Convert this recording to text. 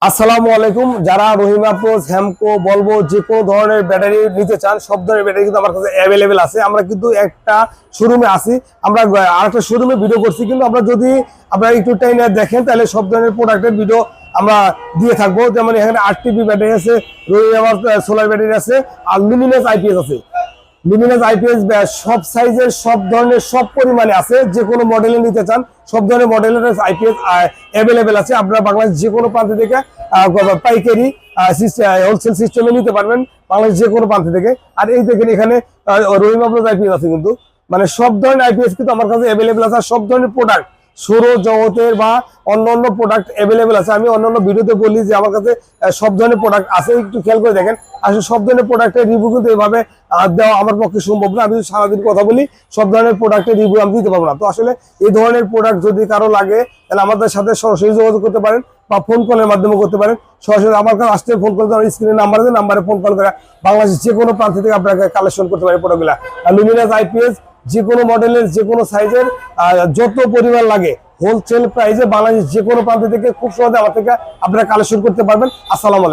আসসালামু আলাইকুম। যারা রহিমা প্রোজ, হ্যামকো, বলবো যে কোনো ধরনের ব্যাটারি নিতে চান, সব ধরনের ব্যাটারি কিন্তু আমার কাছে অ্যাভেলেবেল আছে। আমরা কিন্তু একটা শোরুমে আছি, আমরা আরেকটা শোরুমে ভিডিও করছি, কিন্তু আমরা যদি আপনারা একটু টাইম দেখেন তাহলে সব ধরনের প্রোডাক্টের ভিডিও আমরা দিয়ে থাকবো। যেমন এখানে 8 টিবি ব্যাটারি আছে, রহিমা সোলার ব্যাটারি আছে, আর লুমিনাস আইপিএস আছে। লুমিনাস আইপিএস সব সাইজের, সব ধরনের, সব পরিমাণে আছে। যে কোনো মডেলে নিতে চান, সব ধরনের মডেলের আইপিএস অ্যাভেলেবেল আছে। আপনারা বাংলাদেশ যে কোনো প্রান্ত থেকে পাইকারি হোলসেল সিস্টেমে নিতে পারবেন, বাংলাদেশ যে কোনো প্রান্ত থেকে। আর এই দেখেন এখানে রহিমা প্লাস আইপিএস আছে, কিন্তু মানে সব ধরনের আইপিএস কিন্তু আমার কাছে অ্যাভেলেবেল আছে। আর সব ধরনের প্রোডাক্ট সৌর জগতের বা অন্যান্য প্রোডাক্ট অ্যাভেলেবেল আছে। আমি অন্যান্য ভিডিওতে বলি যে আমার কাছে সব ধরনের প্রোডাক্ট আছে, একটু খেয়াল করে দেখেন। আসলে সব ধরনের প্রোডাক্টের রিভিউ কিন্তু এভাবে দেওয়া আমার পক্ষে সম্ভব না। আমি যদি সারাদিন কথা বলি, সব ধরনের প্রোডাক্টের রিভিউ আমি দিতে পারবো না। তো আসলে এই ধরনের প্রোডাক্ট যদি কারো লাগে, তাহলে আমাদের সাথে সরাসরি যোগাযোগ করতে পারেন বা ফোন কলের মাধ্যমে করতে পারেন। সরাসরি আমার কাছে আসতে ফোন করতে পারেন, স্ক্রিনে নাম্বার আছে, নাম্বারে ফোন কল করে বাংলাদেশের যে কোনো প্রান্ত থেকে আপনাকে কালেকশন করতে পারেন প্রোডাক্টগুলো। লুমিনাস আইপিএস যে কোনো মডেলের, যে কোনো সাইজের, যত পরিমাণ লাগে হোলসেল প্রাইসে বাংলাদেশ যে কোনো প্রান্ত থেকে খুব সহজে আমার থেকে আপনারা কালেকশন করতে পারবেন। আসসালামু আলাইকুম।